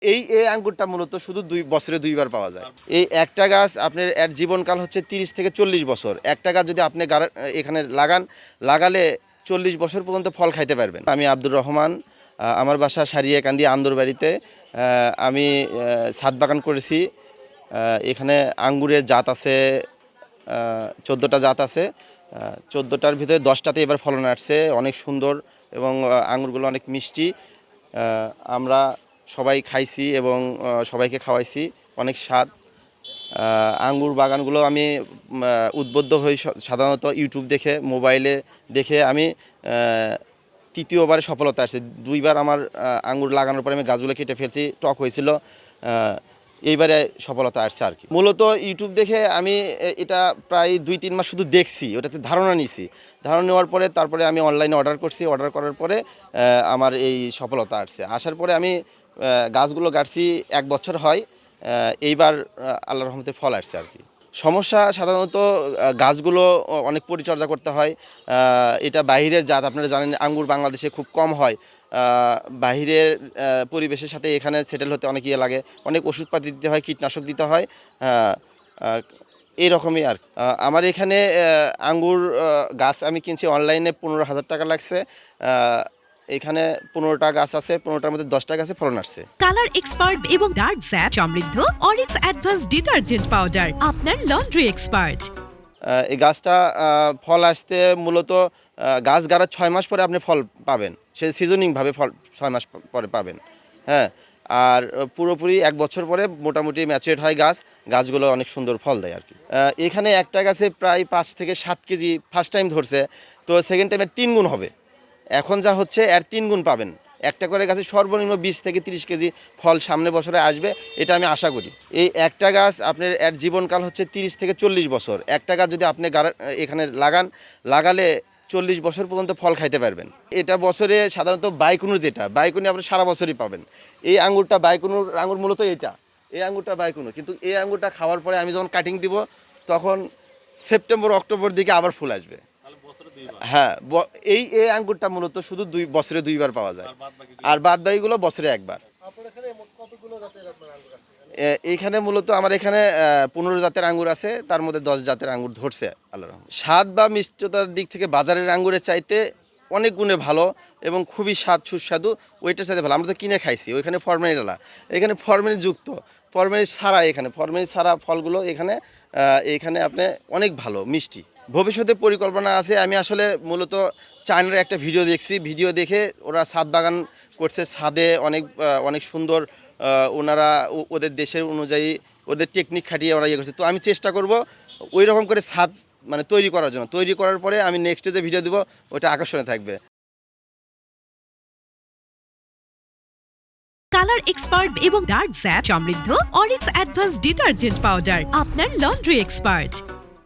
এই আঙ্গুরটা মূলত শুধু বছরে 2 বার পাওয়া যায়। এই একটা গাছ আপনার এর জীবনকাল হচ্ছে 30 থেকে 40 বছর। একটা গাছ যদি আপনি এখানে লাগালে 40 বছর পর্যন্ত ফল খাইতে পারবেন। আমি আব্দুর রহমান, আমার বাসা সারিয়াকান্দি আন্দরবাড়িতে। আমি ছাদ বাগান করেছি। এখানে আঙ্গুরের জাত আছে 14টা জাত আছে। 14টার ভিতরে 10টাতে এবার ফলন আসছে, অনেক সুন্দর এবং আঙ্গুরগুলো অনেক মিষ্টি। আমরা সবাই খাইছি এবং সবাইকে খাওয়াইছি, অনেক স্বাদ। আঙ্গুর বাগানগুলো আমি উদ্বুদ্ধ হই সাধারণত ইউটিউব দেখে, মোবাইলে দেখে। আমি তৃতীয়বারে সফলতা আসছে। 2বার আমার আঙ্গুর লাগানোর পরে আমি গাছগুলো কেটে ফেলছি, টক হয়েছিল। এইবারে সফলতা আসছে আর কি। মূলত ইউটিউব দেখে আমি এটা প্রায় 2-3 মাস শুধু দেখছি, ওটাতে ধারণা নিছি। ধারণা নেওয়ার পরে তারপরে আমি অনলাইনে অর্ডার করছি। অর্ডার করার পরে আমার এই সফলতা আসছে। আসার পরে আমি গাছগুলো গাড়ছি 1 বছর হয়। এইবার আল্লাহর রহমতে ফল আসছে আর কি। সমস্যা সাধারণত গাছগুলো অনেক পরিচর্যা করতে হয়। এটা বাইরের জাত, আপনারা জানেন আঙ্গুর বাংলাদেশে খুব কম হয়। বাহিরের পরিবেশের সাথে এখানে সেটেল হতে অনেক ইয়ে লাগে, অনেক ওষুধপাতি দিতে হয়, কীটনাশক দিতে হয়। এইরকমই আর আমার এখানে আঙ্গুর গাছ আমি কিনছি অনলাইনে 15,000 টাকা লাগছে। এখানে 15টা গাছ আছে, 15টার মধ্যে 10টা গাছে ফলন আসছে। কালার এক্সপার্ট এবং ডার্ক স্যাপ সমৃদ্ধ অরিক্স অ্যাডভান্স ডিটারজেন্ট পাউডার আপনার লন্ড্রি এক্সপার্ট। এই গাছটা ফল আসতে মূলত গাছ গাড়ার 6 মাস পরে আপনি ফল পাবেন। সে সিজনিংভাবে ফল 6 মাস পরে পাবেন। হ্যাঁ, আর পুরোপুরি 1 বছর পরে মোটামুটি ম্যাচুরেট হয় গাছগুলো অনেক সুন্দর ফল দেয় আর কি। এখানে একটা গাছে প্রায় 5 থেকে 7 কেজি ফার্স্ট টাইম ধরছে, তো সেকেন্ড টাইমের 3 গুণ হবে। এখন যা হচ্ছে এর 3 গুণ পাবেন। একটা করে গাছে সর্বনিম্ন 20 থেকে 30 কেজি ফল সামনে বছরে আসবে, এটা আমি আশা করি। এই একটা গাছ আপনার এর জীবনকাল হচ্ছে 30 থেকে 40 বছর। একটা গাছ যদি আপনি এখানে লাগালে 40 বছর পর্যন্ত ফল খাইতে পারবেন। এটা বছরে সাধারণত বাইকুনুর, বাইকুনি আপনি সারা বছরই পাবেন। এই আঙ্গুরটা বাইকুনুর আঙ্গুর, মূলত এই আঙ্গুরটা বাইকুনু, কিন্তু এই আঙ্গুরটা খাওয়ার পরে আমি যখন কাটিং দিব তখন সেপ্টেম্বর অক্টোবর দিকে আবার ফুল আসবে। হ্যাঁ, এই আঙ্গুরটা মূলত শুধু বছরে 2 বার পাওয়া যায়, আর বাদ বাকিগুলো বছরে 1 বার। এইখানে মূলত আমার এখানে 15 জাতের আঙ্গুর আছে, তার মধ্যে 10 জাতের আঙ্গুর ধরছে আল্লাহর রহমতে। স্বাদ বা মিষ্টতার দিক থেকে বাজারের আঙ্গুরের চাইতে অনেক গুণে ভালো এবং খুবই সুস্বাদু। ওইটার সাথে ভালো, আমরা তো কিনে খাইছি, ওইখানে ফরমালিন ডালা, এখানে ফরমালিন যুক্ত, ফরমালিন ছাড়া, এখানে ফরমালিন ছাড়া ফলগুলো এখানে আপনি অনেক ভালো মিষ্টি। ভবিষ্যতে পরিকল্পনা আছে, আমি আসলে মূলত চায়নার একটা ভিডিও দেখে ওরা ছাদ বাগান করছে, ছাদে অনেক সুন্দর ওনারা ওদের দেশের অনুযায়ী ওদের টেকনিক খাটিয়ে ওরা ইয়ে করছে। তো আমি চেষ্টা করব ওই রকম করে ছাদ তৈরি করার জন্য। তৈরি করার পরে আমি নেক্সটে যে ভিডিও দেবো ওটা আকর্ষণীয় থাকবে। কালার এক্সপার্ট এবং ডার্ক স্যাপ সমৃদ্ধ অরিক্স অ্যাডভান্স ডিটারজেন্ট পাউডার আপনার লন্ড্রি এক্সপার্ট।